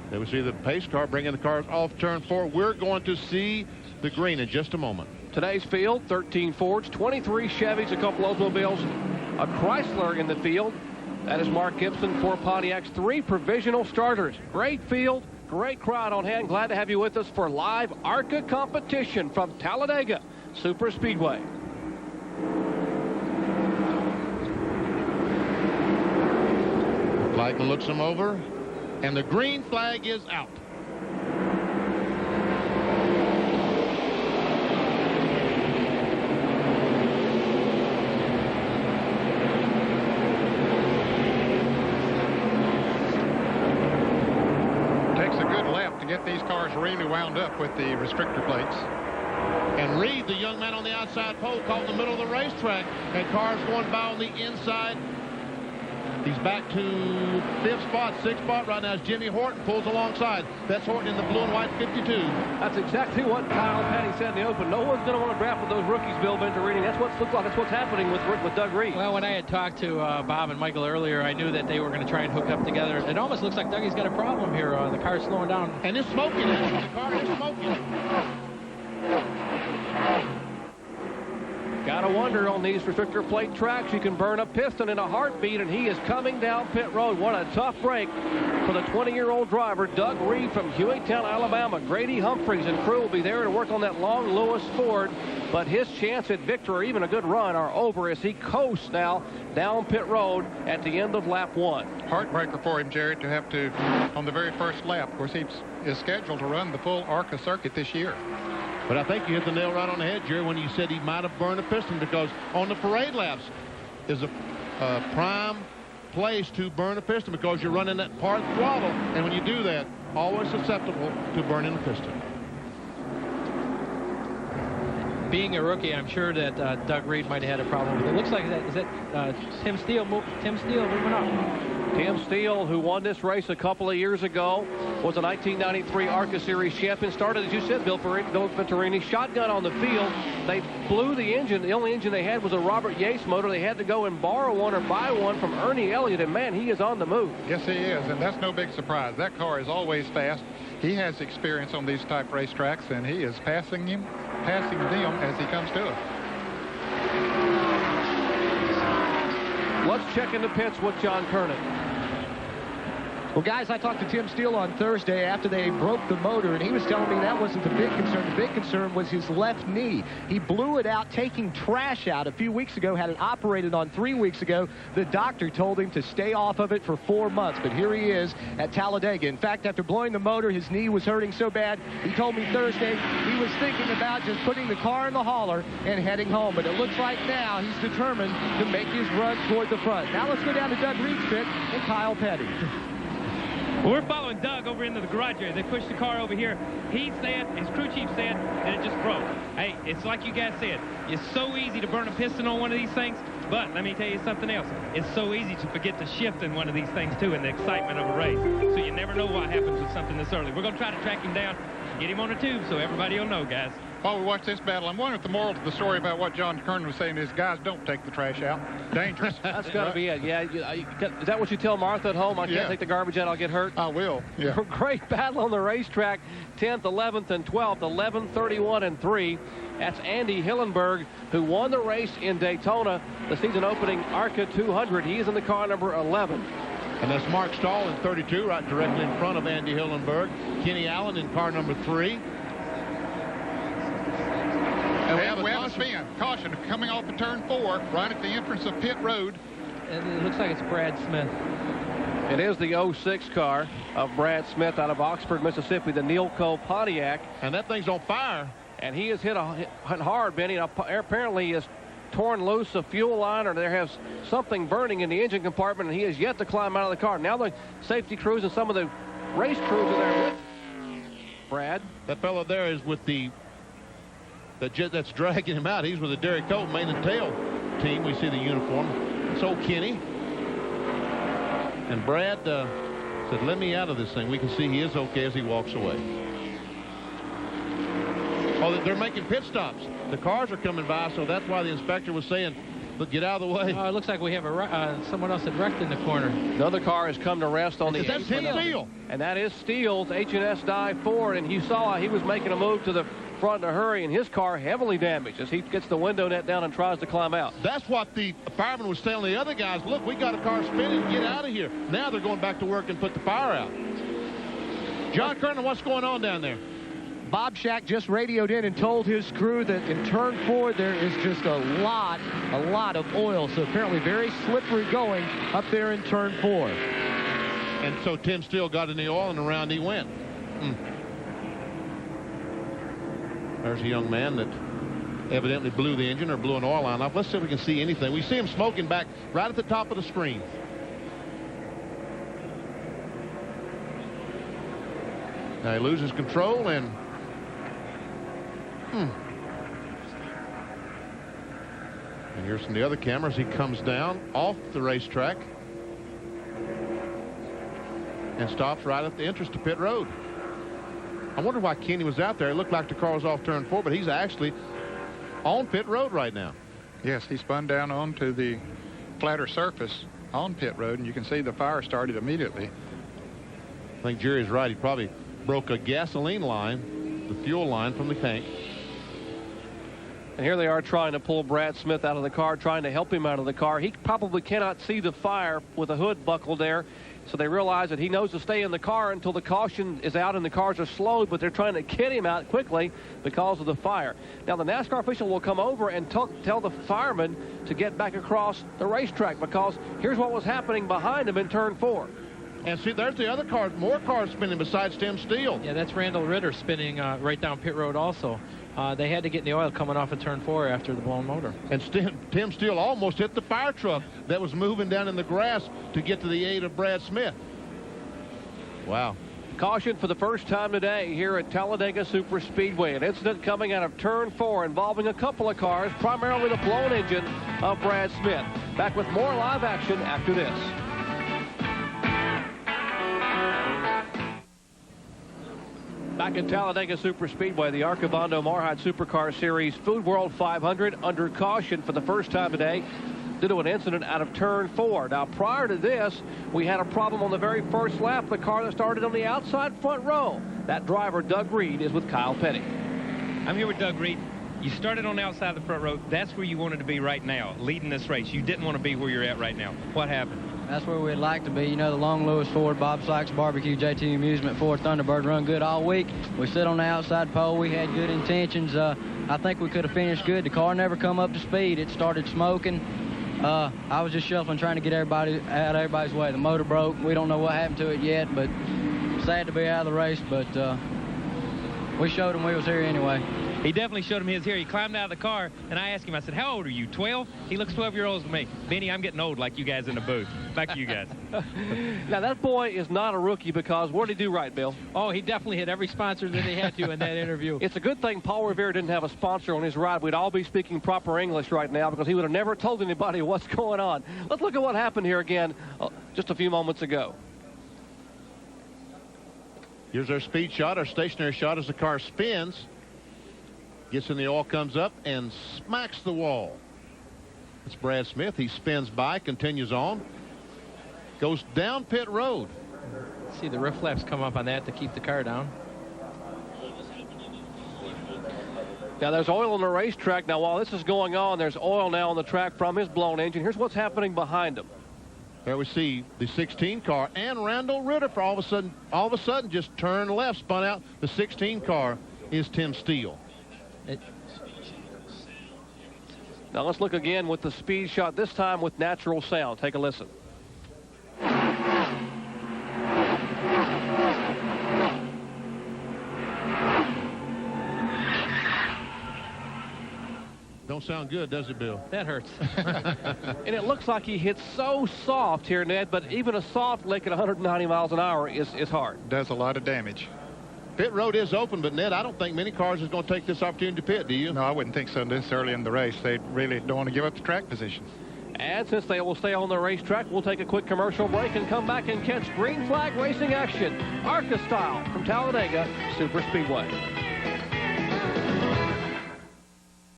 There we see the pace car bringing the cars off turn 4. We're going to see the green in just a moment. Today's field, 13 Fords, 23 Chevys, a couple Oldsmobiles, a Chrysler in the field. That is Mark Gibson, 4 Pontiacs, 3 provisional starters. Great field, great crowd on hand. Glad to have you with us for live ARCA competition from Talladega Superspeedway. Flag looks him over, and the green flag is out. Get these cars really wound up with the restrictor plates. And Reed, the young man on the outside pole, caught in the middle of the racetrack, and cars going by on the inside. He's back to 5th spot, 6th spot right now as Jimmy Horton pulls alongside. That's Horton in the blue and white 52. That's exactly what Kyle Petty said in the open. No one's going to want to draft with those rookies, Bill Venturini. That's what looks like. That's what's happening with Doug Reed. Well, when I had talked to Bob and Michael earlier, I knew that they were going to try and hook up together. It almost looks like Dougie's got a problem here. The car's slowing down. And it's smoking. The car is smoking. Gotta wonder on these restrictor plate tracks, you can burn a piston in a heartbeat, and he is coming down pit road. What a tough break for the 20-year-old driver, Doug Reed from Hueytown, Alabama. Grady Humphreys and crew will be there to work on that long Lewis Ford, but his chance at victory or even a good run are over as he coasts now down pit road at the end of lap 1. Heartbreaker for him, Jared, to have to, on the very first lap. Of course, he is scheduled to run the full ARCA circuit this year. But I think you hit the nail right on the head, Jerry, when you said he might have burned a piston, because on the parade laps is a prime place to burn a piston because you're running that part throttle, and when you do that, always susceptible to burning a piston. Being a rookie, I'm sure that Doug Reed might have had a problem with it. It looks like that is that Tim Steele moving up. Tim Steele, who won this race a couple of years ago, was a 1993 ARCA Series champion. Started, as you said, Bill Venturini, shotgun on the field. They blew the engine. The only engine they had was a Robert Yates motor. They had to go and borrow one or buy one from Ernie Elliott, and man, he is on the move. Yes, he is, and that's no big surprise. That car is always fast. He has experience on these type racetracks, and he is passing them as he comes to it. Let's check in the pits with John Kernan. Well, guys, I talked to Tim Steele on Thursday after they broke the motor, and he was telling me that wasn't the big concern. The big concern was his left knee. He blew it out, taking trash out a few weeks ago, had it operated on 3 weeks ago. The doctor told him to stay off of it for 4 months, but here he is at Talladega. In fact, after blowing the motor, his knee was hurting so bad, he told me Thursday he was thinking about just putting the car in the hauler and heading home. But it looks like now he's determined to make his run toward the front. Now let's go down to Doug Reed's pit and Kyle Petty. Well, we're following Doug over into the garage area. They pushed the car over here. He said, his crew chief said, and it just broke. Hey, it's like you guys said. It's so easy to burn a piston on one of these things, but let me tell you something else. It's so easy to forget to shift in one of these things, too, in the excitement of a race. So you never know what happens with something this early. We're going to try to track him down, get him on a tube so everybody will know, guys. While we watch this battle, I'm wondering if the moral of the story about what John Kernan was saying is, guys, don't take the trash out. Dangerous. That's got to be it. Yeah, is that what you tell Martha at home? I can't take the garbage out, I'll get hurt? I will, yeah. Great battle on the racetrack. 10th, 11th, and 12th, 11, 31, and 3. That's Andy Hillenberg, who won the race in Daytona, the season opening ARCA 200. He is in the car number 11. And that's Mark Stahl in 32, right directly in front of Andy Hillenberg. Kenny Allen in car number 3. And we have a spin. Caution coming off of turn 4, right at the entrance of pit road. And it looks like it's Brad Smith. It is the 06 car of Brad Smith out of Oxford, Mississippi, the Neilco Pontiac. And that thing's on fire. And he is hit hard, Benny. Apparently he has torn loose a fuel line, or there has something burning in the engine compartment, and he has yet to climb out of the car. Now the safety crews and some of the race crews are there with Brad. That fellow there is with the jet that's dragging him out. He's with the Derek Colt main and tail team. We see the uniform. So Kenny. And Brad said, let me out of this thing. We can see he is okay as he walks away. Oh, they're making pit stops. The cars are coming by, so that's why the inspector was saying But get out of the way. It looks like we have someone else that wrecked in the corner. Another car has come to rest on the That's Tim Steele. And that is Steele's H&S Dive Ford. And you saw he was making a move to the front in a hurry, and his car heavily damaged as he gets the window net down and tries to climb out. That's what the fireman was telling the other guys. Look, we got a car spinning. Get out of here. Now they're going back to work and put the fire out. John Kernan, what's going on down there? Bob Shack just radioed in and told his crew that in turn 4 there is just a lot of oil. So apparently very slippery going up there in turn 4. And so Tim Steele got in the oil and around he went. There's a young man that evidently blew the engine or blew an oil line off. Let's see if we can see anything. We see him smoking back right at the top of the screen. Now he loses control and and here's from the other cameras. He comes down off the racetrack and stops right at the entrance to pit road. I wonder why Kenny was out there. It looked like the car was off turn 4, but he's actually on pit road right now. Yes, he spun down onto the flatter surface on pit road, and you can see the fire started immediately. I think Jerry's right. He probably broke a gasoline line, the fuel line from the tank. And here they are trying to pull Brad Smith out of the car, trying to help him out of the car. He probably cannot see the fire with the hood buckled there. So they realize that he knows to stay in the car until the caution is out and the cars are slowed, but they're trying to get him out quickly because of the fire. Now, the NASCAR official will come over and tell the fireman to get back across the racetrack, because here's what was happening behind him in turn 4. And see, there's the other car, more cars spinning besides Tim Steele. Yeah, that's Randall Ritter spinning right down pit road also. They had to get in the oil coming off of turn 4 after the blown motor. And Tim Steele almost hit the fire truck that was moving down in the grass to get to the aid of Brad Smith. Wow. Caution for the first time today here at Talladega Superspeedway. An incident coming out of turn 4 involving a couple of cars, primarily the blown engine of Brad Smith. Back with more live action after this. Back at Talladega Superspeedway, the ARCA Bondo Mar-Hyde Supercar Series Food World 500 under caution for the first time today due to an incident out of turn 4. Now, prior to this, we had a problem on the very first lap, the car that started on the outside front row. That driver, Doug Reed, is with Kyle Petty. I'm here with Doug Reed. You started on the outside of the front row. That's where you wanted to be right now, leading this race. You didn't want to be where you're at right now. What happened? That's where we'd like to be. You know, the Long Lewis Ford, Bob Sykes Barbecue, JT Amusement, Ford Thunderbird run good all week. We sit on the outside pole. We had good intentions. I think we could have finished good. The car never come up to speed. It started smoking. I was just shuffling, trying to get everybody out of everybody's way. The motor broke. We don't know what happened to it yet, but sad to be out of the race. But we showed him we was here anyway. He definitely showed him he was here. He climbed out of the car, and I asked him, I said, how old are you, 12? He looks 12 years old to me. Benny, I'm getting old like you guys in the booth. Back to you guys. Now, that boy is not a rookie, because what did he do right, Bill? Oh, he definitely hit every sponsor that he had to in that interview. It's a good thing Paul Revere didn't have a sponsor on his ride. We'd all be speaking proper English right now, because he would have never told anybody what's going on. Let's look at what happened here again just a few moments ago. Here's our speed shot, our stationary shot as the car spins. Gets in the oil, comes up, and smacks the wall. It's Brad Smith. He spins by, continues on, goes down pit road. See the roof flaps come up on that to keep the car down. Now, there's oil on the racetrack. Now, while this is going on, there's oil now on the track from his blown engine. Here's what's happening behind him. There we see the 16 car and Randall Ritter for all of a sudden just turned left, spun out. The 16 car is Tim Steele. Now let's look again with the speed shot, this time with natural sound. Take a listen. Don't sound good, does it, Bill? That hurts. And it looks like he hits so soft here, Ned, but even a soft lick at 190 miles an hour is hard. Does a lot of damage. Pit road is open, but Ned, I don't think many cars is going to take this opportunity to pit, do you? No, I wouldn't think so this early in the race. They really don't want to give up the track position. And since they will stay on the racetrack, we'll take a quick commercial break and come back and catch green flag racing action, ARCA style, from Talladega Superspeedway.